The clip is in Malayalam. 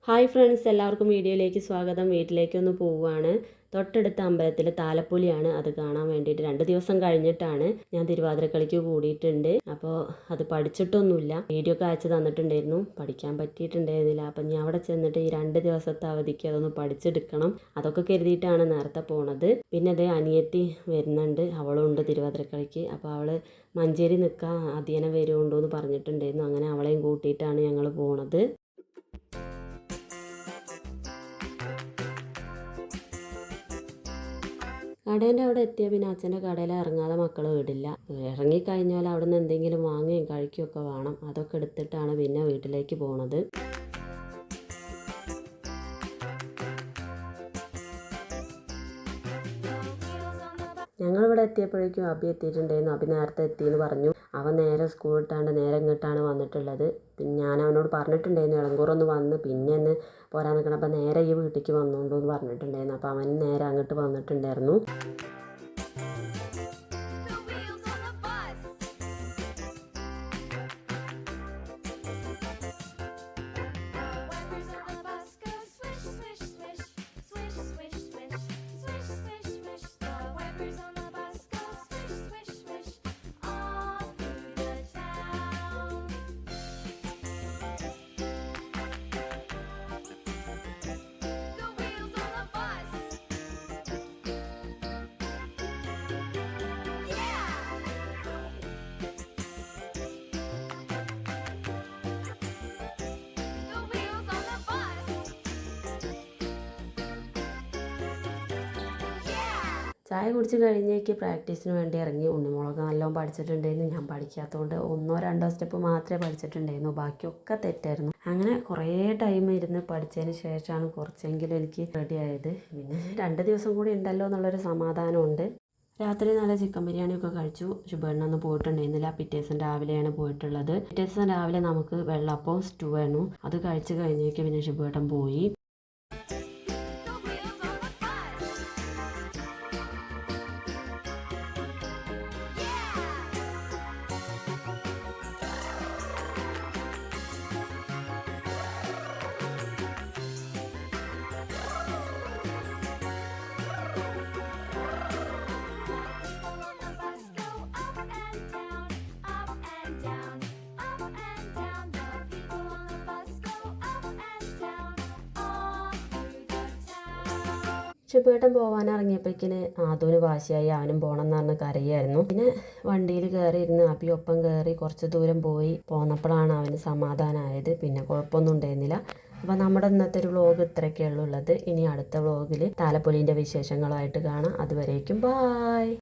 ഹായ് ഫ്രണ്ട്സ്, എല്ലാവർക്കും വീഡിയോയിലേക്ക് സ്വാഗതം. വീട്ടിലേക്കൊന്ന് പോവുകയാണ്. തൊട്ടടുത്ത അമ്പലത്തിൽ താലപ്പൊലിയാണ്. അത് കാണാൻ വേണ്ടിയിട്ട് 2 ദിവസം കഴിഞ്ഞിട്ടാണ് ഞാൻ തിരുവാതിരക്കളിക്ക് കൂടിയിട്ടുണ്ട്. അപ്പോൾ അത് പഠിച്ചിട്ടൊന്നുമില്ല. വീഡിയോ ഒക്കെ അയച്ചു തന്നിട്ടുണ്ടായിരുന്നു, പഠിക്കാൻ പറ്റിയിട്ടുണ്ടായിരുന്നില്ല. അപ്പം ഞാൻ അവിടെ ചെന്നിട്ട് ഈ 2 ദിവസത്തെ അവധിക്ക് അതൊന്ന് പഠിച്ചെടുക്കണം. അതൊക്കെ കരുതിയിട്ടാണ് നേരത്തെ പോണത്. പിന്നെ അതേ അനിയത്തി വരുന്നുണ്ട്, അവളുണ്ട് തിരുവാതിരക്കളിക്ക്. അപ്പോൾ അവൾ മഞ്ചേരി നിൽക്കാൻ അധിയനെ വരുമുണ്ടോ എന്ന് പറഞ്ഞിട്ടുണ്ടായിരുന്നു. അങ്ങനെ അവളെയും കൂട്ടിയിട്ടാണ് ഞങ്ങൾ പോണത്. കടേൻ്റെ അവിടെ എത്തിയാൽ പിന്നെ അച്ഛൻ്റെ കടയിൽ ഇറങ്ങാതെ മക്കൾ വിടില്ല. ഇറങ്ങിക്കഴിഞ്ഞാൽ അവിടെ നിന്ന് എന്തെങ്കിലും വാങ്ങുകയും കഴിക്കുകയൊക്കെ വേണം. അതൊക്കെ എടുത്തിട്ടാണ് പിന്നെ വീട്ടിലേക്ക് പോണത്. ഞങ്ങളിവിടെ എത്തിയപ്പോഴേക്കും അബി എത്തിയിട്ടുണ്ടായിരുന്നു. അബി നേരത്തെ എത്തിയെന്ന് പറഞ്ഞു. അവൻ നേരെ സ്കൂൾ ഇട്ടാണ്ട് നേരെ ഇങ്ങോട്ടാണ് വന്നിട്ടുള്ളത്. പിന്നെ ഞാൻ അവനോട് പറഞ്ഞിട്ടുണ്ടായിരുന്നു ഇളങ്കൂറൊന്ന് വന്ന് പിന്നെ ഒന്ന് പോരാൻ നിൽക്കണം. അപ്പം നേരെ ഈ വീട്ടിലേക്ക് വന്നുകൊണ്ടു എന്ന് പറഞ്ഞിട്ടുണ്ടായിരുന്നു. അപ്പം അവൻ നേരെ അങ്ങോട്ട് വന്നിട്ടുണ്ടായിരുന്നു. ചായ കുടിച്ച് കഴിഞ്ഞേക്ക് പ്രാക്ടീസിന് വേണ്ടി ഇറങ്ങി. ഉണ്ണിമുളക് നല്ലോണം പഠിച്ചിട്ടുണ്ടായിരുന്നു. ഞാൻ പഠിക്കാത്തതുകൊണ്ട് 1-2 സ്റ്റെപ്പ് മാത്രമേ പഠിച്ചിട്ടുണ്ടായിരുന്നു, ബാക്കിയൊക്കെ തെറ്റായിരുന്നു. അങ്ങനെ കുറേ ടൈം ഇരുന്ന് പഠിച്ചതിന് ശേഷമാണ് കുറച്ചെങ്കിലും എനിക്ക് റെഡി ആയത്. പിന്നെ 2 ദിവസം കൂടി ഉണ്ടല്ലോ എന്നുള്ളൊരു സമാധാനമുണ്ട്. രാത്രി നല്ല ചിക്കൻ ബിരിയാണിയൊക്കെ കഴിച്ചു. ശുഭേണ്ണൊന്നും പോയിട്ടുണ്ടായിരുന്നില്ല. പിറ്റേ ദിവസം രാവിലെയാണ് പോയിട്ടുള്ളത്. പിറ്റേ ദിവസം രാവിലെ നമുക്ക് വെള്ളപ്പവും സ്റ്റൂ ആയിരുന്നു. അത് കഴിച്ച് കഴിഞ്ഞേക്ക് പിന്നെ ശുഭേട്ടൻ പോയി. ശുഭേട്ടൻ പോകാനിറങ്ങിയപ്പോഴേക്കിന് ആദൂന് വാശിയായി. അവനും പോകണം എന്ന് പറഞ്ഞ് കരയായിരുന്നു. പിന്നെ വണ്ടിയിൽ കയറിയിരുന്ന് അബി ഒപ്പം കയറി കുറച്ച് ദൂരം പോയി പോന്നപ്പോഴാണ് അവന് സമാധാനമായത്. പിന്നെ കുഴപ്പമൊന്നും ഉണ്ടായിരുന്നില്ല. അപ്പോൾ നമ്മുടെ ഇന്നത്തെ ഒരു വ്ളോഗ് ഇത്രയൊക്കെയുള്ളത്. ഇനി അടുത്ത വ്ളോഗിൽ താലപ്പൊലീൻ്റെ വിശേഷങ്ങളായിട്ട് കാണാം. അതുവരേക്കും ബായ്.